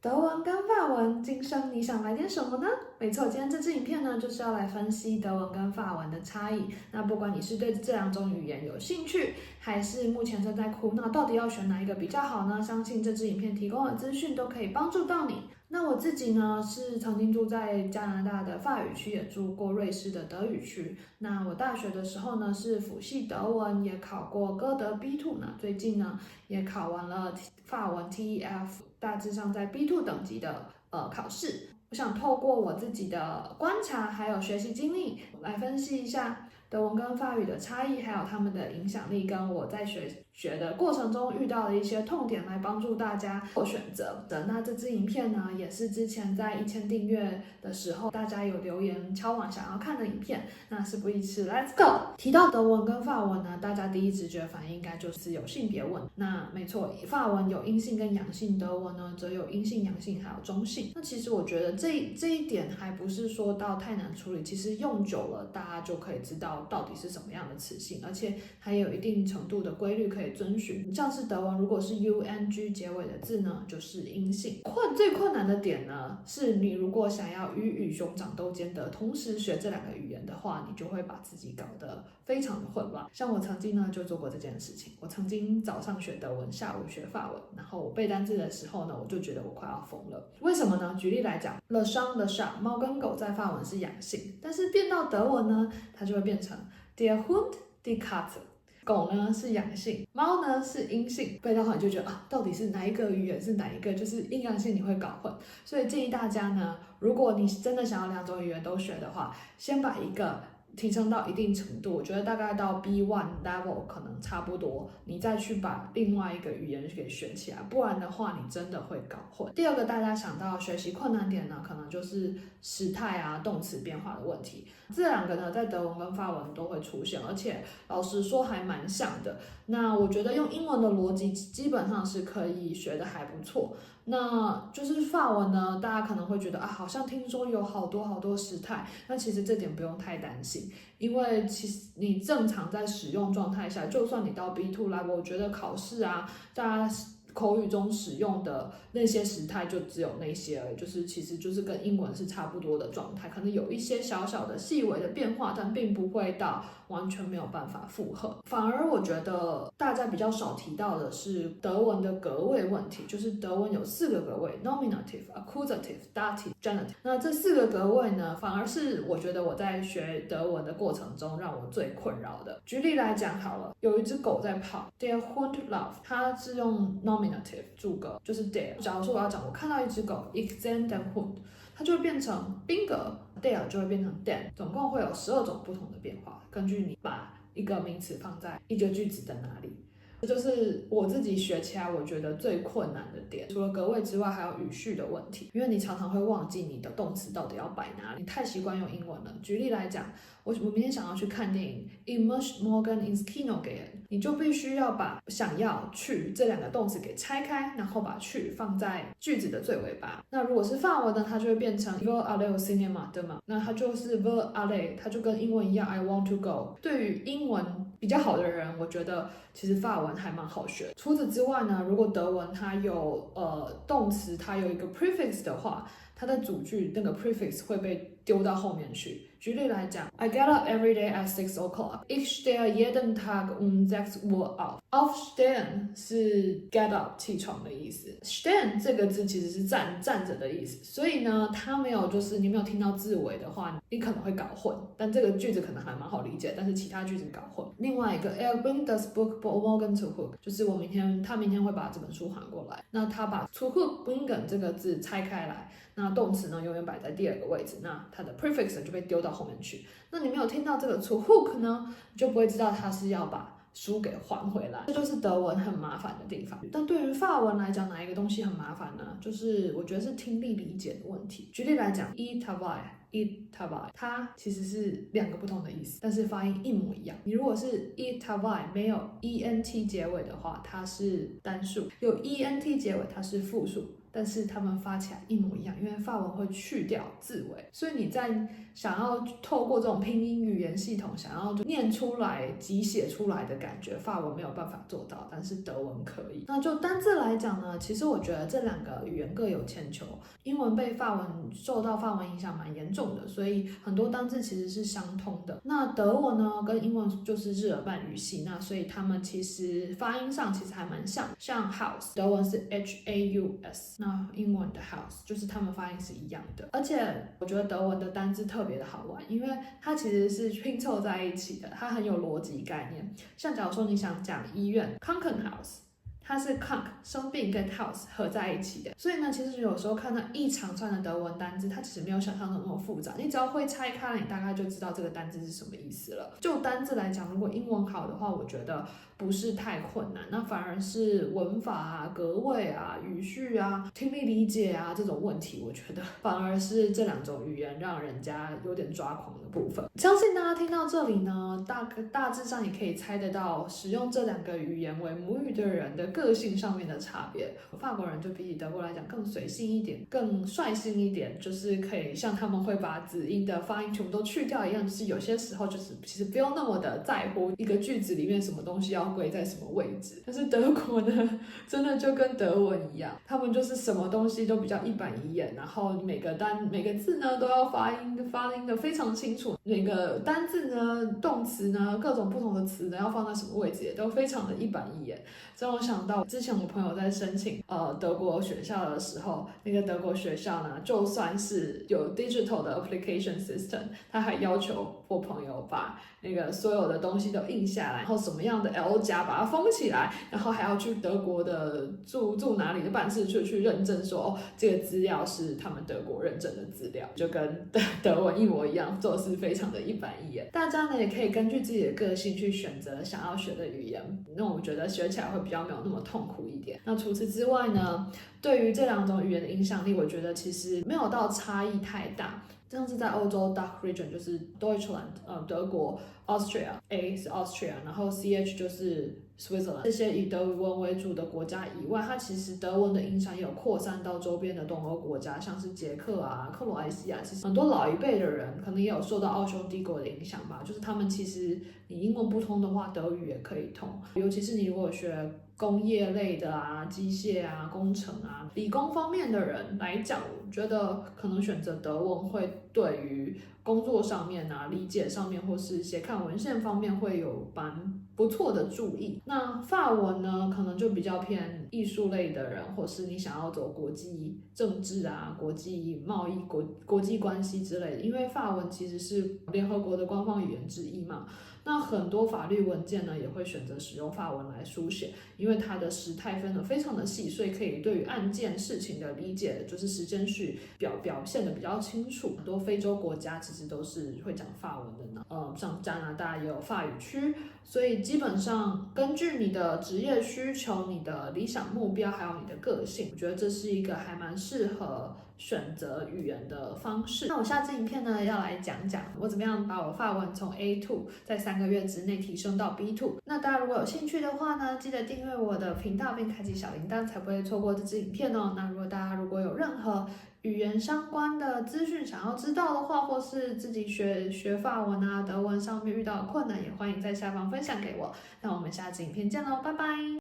德文跟法文，今生你想来点什么呢？没错，今天这支影片呢，就是要来分析德文跟法文的差异。那不管你是对这两种语言有兴趣，还是目前正在苦恼到底要选哪一个比较好呢？相信这支影片提供的资讯都可以帮助到你。那我自己呢，是曾经住在加拿大的法语区，也住过瑞士的德语区。那我大学的时候呢，是辅系德文，也考过歌德 B2 呢。最近呢，也考完了法文 TEF， 大致上在 B2 等级的考试。我想透过我自己的观察还有学习经历来分析一下德文跟法语的差异，还有他们的影响力，跟我在学的过程中遇到的一些痛点，来帮助大家做选择的。那这支影片呢，也是之前在1000订阅的时候，大家有留言敲碗想要看的影片。那事不宜迟 ，Let's go！ 提到德文跟法文呢，大家第一直觉反应应该就是有性别问题。那没错，法文有阴性跟阳性，德文呢则有阴性、阳性还有中性。那其实我觉得这一点还不是说到太难处理，其实用久了大家就可以知道到底是什么样的词性，而且还有一定程度的规律可以遵循。像是德文如果是 UNG 结尾的字呢，就是阴性。最困难的点呢，是你如果想要鱼与熊掌都兼得，同时学这两个语言的话，你就会把自己搞得非常的混乱。像我曾经呢就做过这件事情，我曾经早上学德文，下午学法文，然后我背单字的时候呢，我就觉得我快要疯了。为什么呢？举例来讲 ，le chat le chat， 猫跟狗在法文是阳性，但是变到德文呢，它就会变成 der Hund die Katze。狗呢是阳性，猫呢是阴性，背到后你就觉得到底是哪一个语言是哪一个，就是阴阳性你会搞混。所以建议大家呢，如果你真的想要两种语言都学的话，先把一个提升到一定程度，我觉得大概到 B1 level 可能差不多，你再去把另外一个语言给学起来，不然的话你真的会搞混。第二个大家想到学习困难点呢，可能就是时态啊、动词变化的问题。这两个呢，在德文跟法文都会出现，而且老实说还蛮像的。那我觉得用英文的逻辑基本上是可以学的还不错。那就是法文呢，大家可能会觉得好像听说有好多时态，那其实这点不用太担心，因为其实你正常在使用状态下，就算你到 B2 来，我觉得考试啊，大家口语中使用的那些时态就只有那些而已，其实就是跟英文是差不多的状态，可能有一些小小的细微的变化，但并不会到完全没有办法负荷。反而我觉得大家比较少提到的是德文的格位问题，就是德文有4个格位 nominative、accusative、dative、genitive。那这4个格位呢，反而是我觉得我在学德文的过程中让我最困扰的。举例来讲好了，有一只狗在跑 der Hund läuft， 它是用 nominative 助格，就是 der。假如说我要讲我看到一只狗 ich sehe den Hund， 它就会变成宾格 der 就会变成 den， 总共会有12种不同的变化，根据你把一个名词放在一个句子的哪里。这就是我自己学起来我觉得最困难的点，除了格位之外还有语序的问题，因为你常常会忘记你的动词到底要摆哪里，你太习惯用英文了。举例来讲，我明天想要去看电影 Ich möchte morgen ins Kino gehen， 你就必须要把想要去这两个动词给拆开，然后把去放在句子的最尾巴。那如果是法文呢，它就会变成 Vo aller cinema， 对吗？那它就是 Vo aller， 它就跟英文一样 I want to go。 对于英文比较好的人，我觉得其实法文还蛮好学。除此之外呢，如果德文它有动词，它有一个 prefix 的话，它的主句那个 prefix 会被丢到后面去。举例来讲 I get up every day at 6 o'clock. Ich stehe jeden Tag 6 Uhr auf. Aufstehen 是 get up 起床的意思， stehen 这个字其实是站着的意思，所以呢，它没有你没有听到字尾的话，你可能会搞混。但这个句子可能还蛮好理解，但是其他句子搞混。另外一个 bring das Buch morgen zurück， 就是他明天会把这本书还过来。那他把 zurück bringen 这个字拆开来，那动词呢永远摆在第2个位置，那它的 prefix 就被丢到后面去。那你没有听到这个 zurück 呢，你就不会知道它是要把书给还回来，这就是德文很麻烦的地方。但对于法文来讲，哪一个东西很麻烦呢？就是我觉得是听力理解的问题。举例来讲 e tavai， 它其实是2个不同的意思，但是发音一模一样。你如果是 e tavai 没有 ent 结尾的话，它是单数；有 ent 结尾，它是复数。但是他们发起来一模一样，因为法文会去掉字尾，所以你在想要透过这种拼音语言系统想要就念出来、即写出来的感觉，法文没有办法做到，但是德文可以。那就单字来讲呢，其实我觉得这两个语言各有千秋，英文被受到法文影响蛮严重的，所以很多单字其实是相通的。那德文呢跟英文就是日耳曼语系，那所以他们其实发音上其实还蛮像house， 德文是 HAUS， 那英文的 house 就是他们发音是一样的。而且我觉得德文的单字特别的好玩，因为它其实是拼凑在一起的，它很有逻辑概念。像假如说你想讲医院 Krankenhaus，它是 Krank 生病跟 House 合在一起的，所以呢，其实有时候看到一长串的德文单字，它其实没有想象中那么复杂，你只要会拆开，你大概就知道这个单字是什么意思了。就单字来讲，如果英文好的话，我觉得不是太困难，那反而是文法啊、格位啊、语序啊、听力理解啊这种问题，我觉得反而是这两种语言让人家有点抓狂的部分。相信大家听到这里呢，大致上也可以猜得到，使用这两个语言为母语的人的个性上面的差别。法国人就比起德国来讲更随性一点，更率性一点，就是可以像他们会把子音的发音全部都去掉一样，就是有些时候就是其实不用那么的在乎一个句子里面什么东西要归在什么位置。但是德国呢，真的就跟德文一样，他们就是什么东西都比较一板一眼，然后每个字呢都要发音的非常清楚，每个单字呢、动词呢、各种不同的词呢要放在什么位置也都非常的一板一眼。这让我想到之前我朋友在申请德国学校的时候，那个德国学校呢，就算是有 digital 的 application system， 他还要求我朋友把那个所有的东西都印下来，然后什么样的 L 加把它封起来，然后还要去德国的住哪里的办事处去认证说这个资料是他们德国认证的资料，就跟德文一模一样，做事非常的一板一眼。大家呢也可以根据自己的个性去选择想要学的语言，那我觉得学起来会比较没有那么痛苦一点。那除此之外呢，对于这两种语言的影响力，我觉得其实没有到差异太大。像是在欧洲 Dach region 就是 Deutschland， 德国 Austria，A 是 Austria， 然后 CH 就是 Switzerland， 这些以德文为主的国家以外，它其实德文的影响也有扩散到周边的东欧国家，像是捷克啊、克罗埃西亚，其实很多老一辈的人可能也有受到奥匈帝国的影响吧，就是他们其实你英文不通的话，德语也可以通，尤其是你如果学工业类的啊、机械啊、工程啊、理工方面的人来讲，我觉得可能选择德文会对于工作上面啊、理解上面或是写看文献方面会有蛮不错的注意。那法文呢，可能就比较偏艺术类的人，或是你想要走国际政治啊、国际贸易、国际关系之类的，因为法文其实是联合国的官方语言之一嘛。那很多法律文件呢，也会选择使用法文来书写，因为它的时态分得非常的细，所以可以对于案件事情的理解，就是时间序表现的比较清楚。很多非洲国家其实都是会讲法文的呢，像加拿大也有法语区，所以基本上根据你的职业需求、你的理想目标，还有你的个性，我觉得这是一个还蛮适合选择语言的方式。那我下支影片呢，要来讲讲我怎么样把我法文从 A2 在3个月之内提升到 B2。那大家如果有兴趣的话呢，记得订阅我的频道并开启小铃铛，才不会错过这支影片哦。那大家如果有任何语言相关的资讯想要知道的话，或是自己学法文啊、德文上面遇到的困难，也欢迎在下方分享给我。那我们下支影片见喽，拜拜。